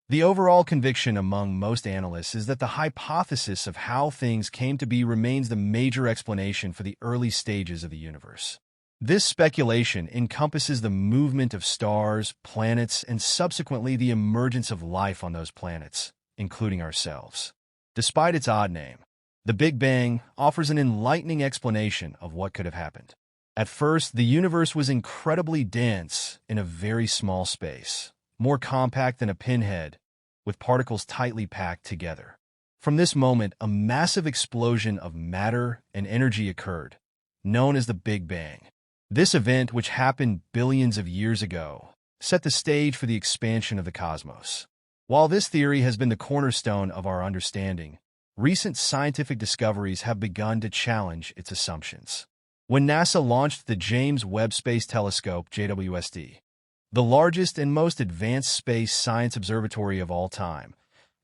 The overall conviction among most analysts is that the hypothesis of how things came to be remains the major explanation for the early stages of the universe. This speculation encompasses the movement of stars, planets, and subsequently the emergence of life on those planets, including ourselves. Despite its odd name, the Big Bang offers an enlightening explanation of what could have happened. At first, the universe was incredibly dense in a very small space, more compact than a pinhead, with particles tightly packed together. From this moment, a massive explosion of matter and energy occurred, known as the Big Bang. This event, which happened billions of years ago, set the stage for the expansion of the cosmos. While this theory has been the cornerstone of our understanding, recent scientific discoveries have begun to challenge its assumptions. When NASA launched the James Webb Space Telescope, JWST, the largest and most advanced space science observatory of all time,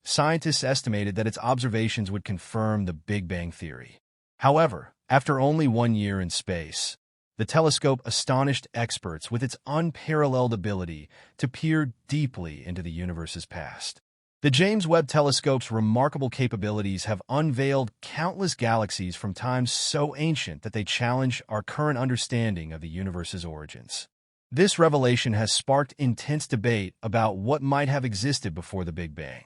scientists estimated that its observations would confirm the Big Bang theory. However, after only 1 year in space, the telescope astonished experts with its unparalleled ability to peer deeply into the universe's past. The James Webb Telescope's remarkable capabilities have unveiled countless galaxies from times so ancient that they challenge our current understanding of the universe's origins. This revelation has sparked intense debate about what might have existed before the Big Bang.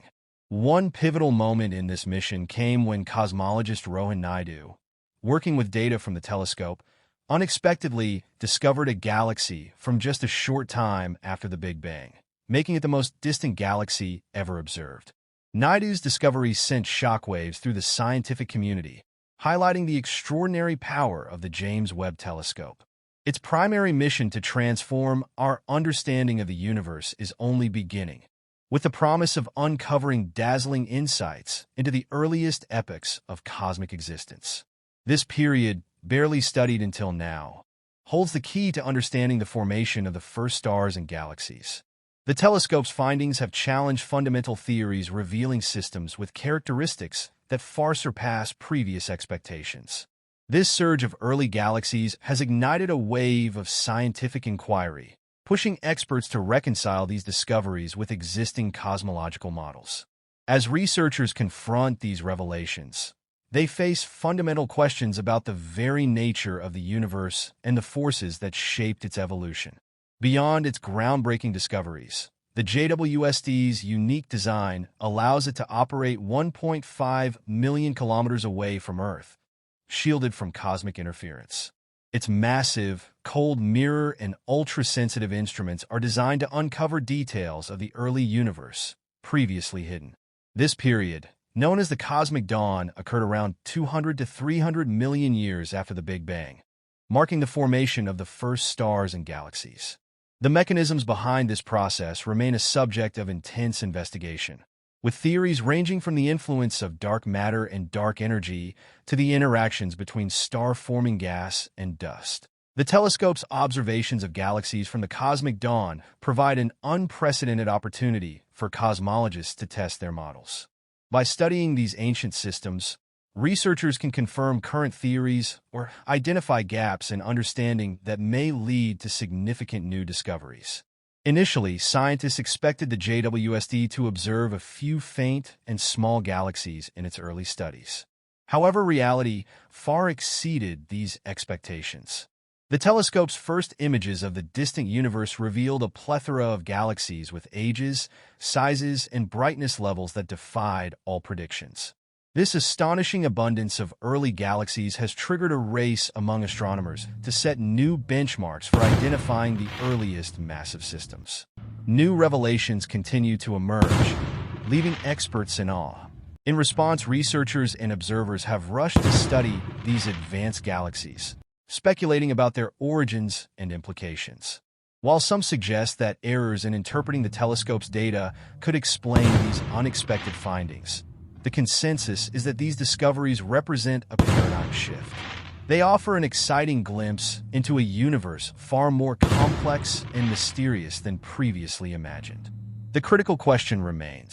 One pivotal moment in this mission came when cosmologist Rohan Naidu, working with data from the telescope, unexpectedly discovered a galaxy from just a short time after the Big Bang, making it the most distant galaxy ever observed. Naidu's discovery sent shockwaves through the scientific community, highlighting the extraordinary power of the James Webb Telescope. Its primary mission to transform our understanding of the universe is only beginning, with the promise of uncovering dazzling insights into the earliest epochs of cosmic existence. This period, barely studied until now, holds the key to understanding the formation of the first stars and galaxies. The telescope's findings have challenged fundamental theories revealing systems with characteristics that far surpass previous expectations. This surge of early galaxies has ignited a wave of scientific inquiry, pushing experts to reconcile these discoveries with existing cosmological models. As researchers confront these revelations, they face fundamental questions about the very nature of the universe and the forces that shaped its evolution. Beyond its groundbreaking discoveries, the JWST's unique design allows it to operate 1.5 million kilometers away from Earth, shielded from cosmic interference. Its massive, cold mirror and ultra-sensitive instruments are designed to uncover details of the early universe, previously hidden. This period, known as the Cosmic Dawn, occurred around 200 to 300 million years after the Big Bang, marking the formation of the first stars and galaxies. The mechanisms behind this process remain a subject of intense investigation, with theories ranging from the influence of dark matter and dark energy to the interactions between star-forming gas and dust. The telescope's observations of galaxies from the cosmic dawn provide an unprecedented opportunity for cosmologists to test their models. By studying these ancient systems, researchers can confirm current theories or identify gaps in understanding that may lead to significant new discoveries. Initially, scientists expected the JWST to observe a few faint and small galaxies in its early studies. However, reality far exceeded these expectations. The telescope's first images of the distant universe revealed a plethora of galaxies with ages, sizes, and brightness levels that defied all predictions. This astonishing abundance of early galaxies has triggered a race among astronomers to set new benchmarks for identifying the earliest massive systems. New revelations continue to emerge, leaving experts in awe. In response, researchers and observers have rushed to study these advanced galaxies, speculating about their origins and implications. While some suggest that errors in interpreting the telescope's data could explain these unexpected findings, the consensus is that these discoveries represent a paradigm shift. They offer an exciting glimpse into a universe far more complex and mysterious than previously imagined. The critical question remains: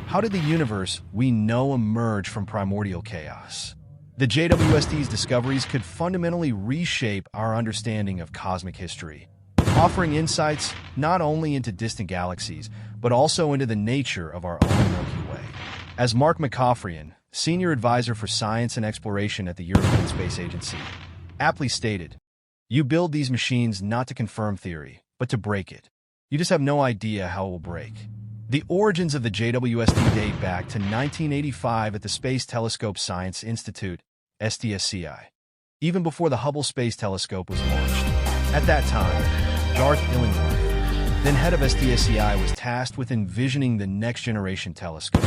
how did the universe we know emerge from primordial chaos? The JWST's discoveries could fundamentally reshape our understanding of cosmic history, offering insights not only into distant galaxies, but also into the nature of our own Milky Way. As Mark McCaffrian, Senior Advisor for Science and Exploration at the European Space Agency, aptly stated, "You build these machines not to confirm theory, but to break it. You just have no idea how it will break." The origins of the JWST date back to 1985 at the Space Telescope Science Institute, STSCI, even before the Hubble Space Telescope was launched. At that time, Garth Illingworth, then head of STSCI, was tasked with envisioning the next-generation telescope.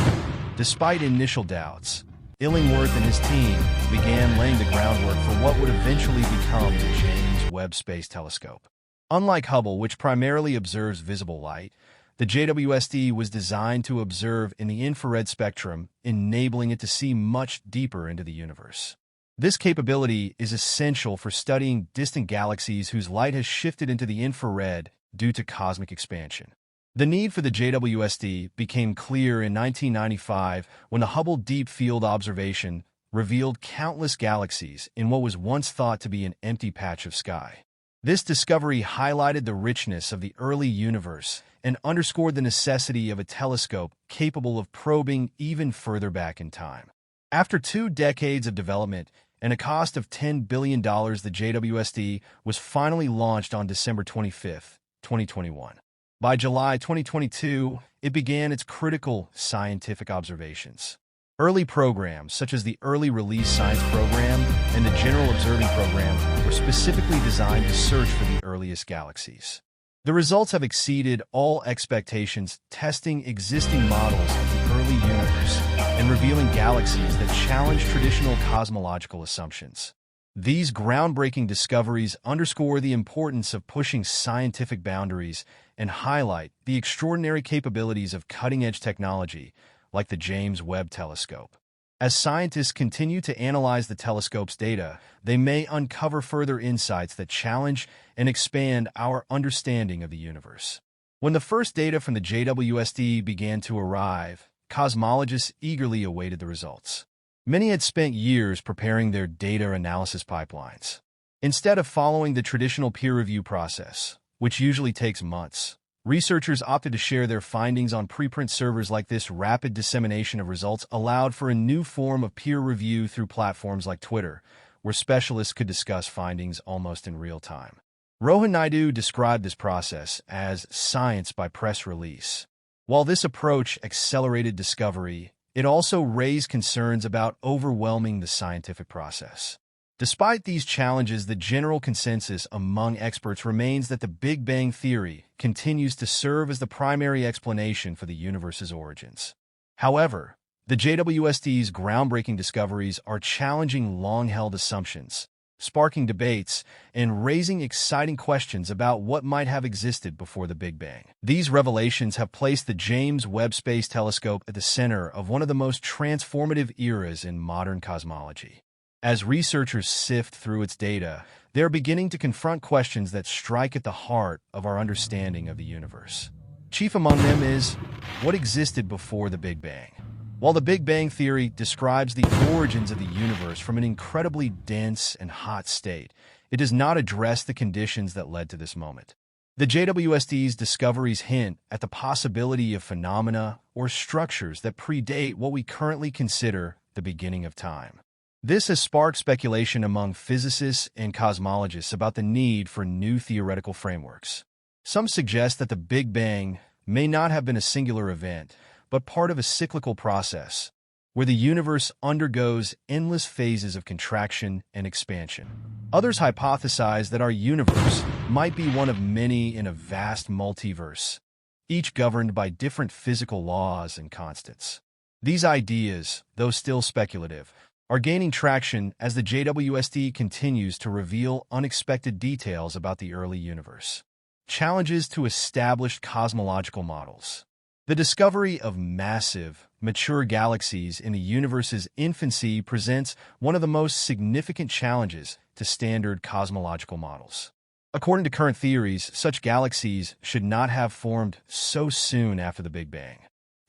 Despite initial doubts, Illingworth and his team began laying the groundwork for what would eventually become the James Webb Space Telescope. Unlike Hubble, which primarily observes visible light, the JWST was designed to observe in the infrared spectrum, enabling it to see much deeper into the universe. This capability is essential for studying distant galaxies whose light has shifted into the infrared due to cosmic expansion. The need for the JWST became clear in 1995 when the Hubble Deep Field Observation revealed countless galaxies in what was once thought to be an empty patch of sky. This discovery highlighted the richness of the early universe and underscored the necessity of a telescope capable of probing even further back in time. After 2 decades of development and a cost of $10 billion, the JWST was finally launched on December 25, 2021. By July 2022, it began its critical scientific observations. Early programs, such as the Early Release Science Program and the General Observing Program, were specifically designed to search for the earliest galaxies. The results have exceeded all expectations, testing existing models of the early universe and revealing galaxies that challenge traditional cosmological assumptions. These groundbreaking discoveries underscore the importance of pushing scientific boundaries and highlight the extraordinary capabilities of cutting-edge technology like the James Webb Telescope. As scientists continue to analyze the telescope's data, they may uncover further insights that challenge and expand our understanding of the universe. When the first data from the JWST began to arrive, cosmologists eagerly awaited the results. Many had spent years preparing their data analysis pipelines. Instead of following the traditional peer review process, which usually takes months, researchers opted to share their findings on preprint servers. Like this rapid dissemination of results allowed for a new form of peer review through platforms like Twitter, where specialists could discuss findings almost in real time. Rohan Naidu described this process as science by press release. While this approach accelerated discovery, it also raised concerns about overwhelming the scientific process. Despite these challenges, the general consensus among experts remains that the Big Bang Theory continues to serve as the primary explanation for the universe's origins. However, the JWST's groundbreaking discoveries are challenging long-held assumptions, sparking debates, and raising exciting questions about what might have existed before the Big Bang. These revelations have placed the James Webb Space Telescope at the center of one of the most transformative eras in modern cosmology. As researchers sift through its data, they are beginning to confront questions that strike at the heart of our understanding of the universe. Chief among them is, what existed before the Big Bang? While the Big Bang Theory describes the origins of the universe from an incredibly dense and hot state, it does not address the conditions that led to this moment. The JWST's discoveries hint at the possibility of phenomena or structures that predate what we currently consider the beginning of time. This has sparked speculation among physicists and cosmologists about the need for new theoretical frameworks. Some suggest that the Big Bang may not have been a singular event, but part of a cyclical process, where the universe undergoes endless phases of contraction and expansion. Others hypothesize that our universe might be one of many in a vast multiverse, each governed by different physical laws and constants. These ideas, though still speculative, are gaining traction as the JWST continues to reveal unexpected details about the early universe. Challenges to established cosmological models. The discovery of massive, mature galaxies in the universe's infancy presents one of the most significant challenges to standard cosmological models. According to current theories, such galaxies should not have formed so soon after the Big Bang.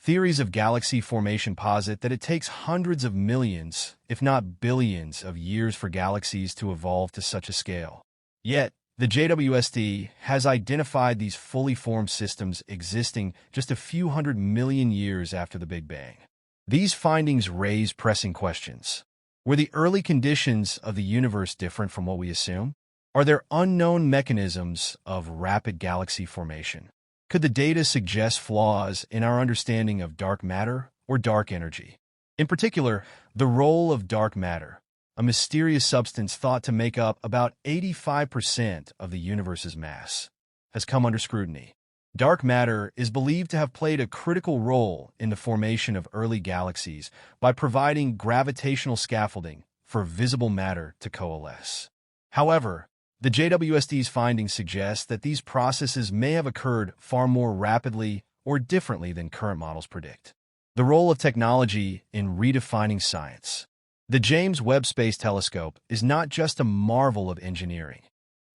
Theories of galaxy formation posit that it takes hundreds of millions, if not billions, of years for galaxies to evolve to such a scale. Yet, The JWST has identified these fully formed systems existing just a few 100 million years after the Big Bang. These findings raise pressing questions. Were the early conditions of the universe different from what we assume? Are there unknown mechanisms of rapid galaxy formation? Could the data suggest flaws in our understanding of dark matter or dark energy? In particular, the role of dark matter, a mysterious substance thought to make up about 85% of the universe's mass, has come under scrutiny. Dark matter is believed to have played a critical role in the formation of early galaxies by providing gravitational scaffolding for visible matter to coalesce. However, the JWST's findings suggest that these processes may have occurred far more rapidly or differently than current models predict. The role of technology in redefining science. The James Webb Space Telescope is not just a marvel of engineering.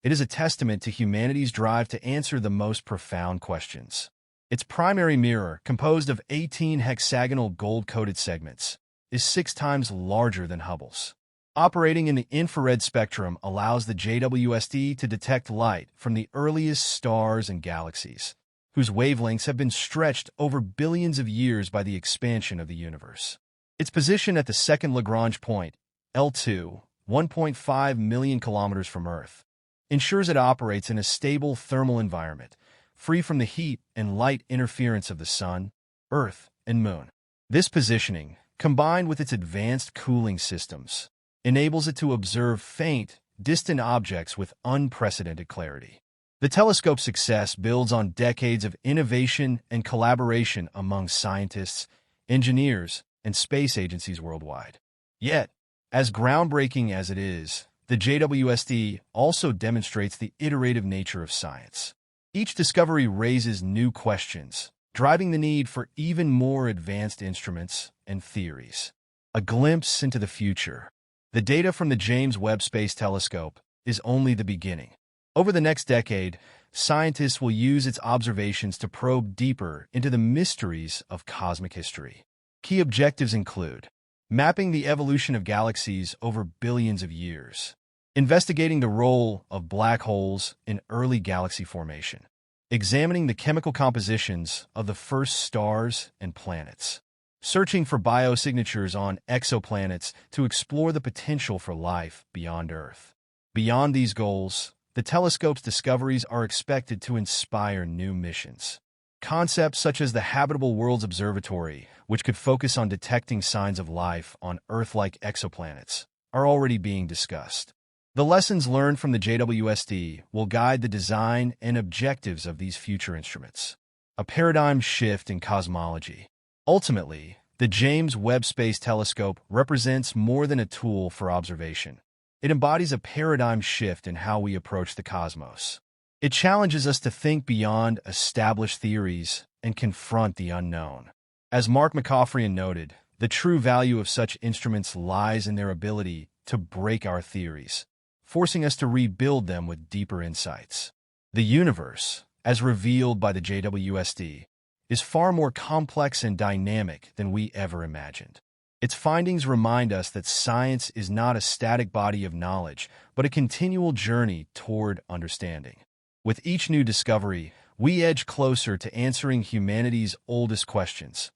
It is a testament to humanity's drive to answer the most profound questions. Its primary mirror, composed of 18 hexagonal gold-coated segments, is 6 times larger than Hubble's. Operating in the infrared spectrum allows the JWST to detect light from the earliest stars and galaxies, whose wavelengths have been stretched over billions of years by the expansion of the universe. Its position at the second Lagrange point, L2, 1.5 million kilometers from Earth, ensures it operates in a stable thermal environment, free from the heat and light interference of the Sun, Earth, and Moon. This positioning, combined with its advanced cooling systems, enables it to observe faint, distant objects with unprecedented clarity. The telescope's success builds on decades of innovation and collaboration among scientists, engineers, and space agencies worldwide. Yet, as groundbreaking as it is, the JWST also demonstrates the iterative nature of science. Each discovery raises new questions, driving the need for even more advanced instruments and theories. A glimpse into the future. The data from the James Webb Space Telescope is only the beginning. Over the next decade, scientists will use its observations to probe deeper into the mysteries of cosmic history. Key objectives include mapping the evolution of galaxies over billions of years, investigating the role of black holes in early galaxy formation, examining the chemical compositions of the first stars and planets, searching for biosignatures on exoplanets to explore the potential for life beyond Earth. Beyond these goals, the telescope's discoveries are expected to inspire new missions. Concepts such as the Habitable Worlds Observatory, which could focus on detecting signs of life on Earth-like exoplanets, are already being discussed. The lessons learned from the JWST will guide the design and objectives of these future instruments. A paradigm shift in cosmology. Ultimately, the James Webb Space Telescope represents more than a tool for observation. It embodies a paradigm shift in how we approach the cosmos. It challenges us to think beyond established theories and confront the unknown. As Mark McCaffrey noted, the true value of such instruments lies in their ability to break our theories, forcing us to rebuild them with deeper insights. The universe, as revealed by the JWST, is far more complex and dynamic than we ever imagined. Its findings remind us that science is not a static body of knowledge, but a continual journey toward understanding. With each new discovery, we edge closer to answering humanity's oldest questions.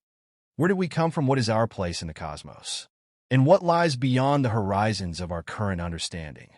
Where did we come from? What is our place in the cosmos? And what lies beyond the horizons of our current understanding?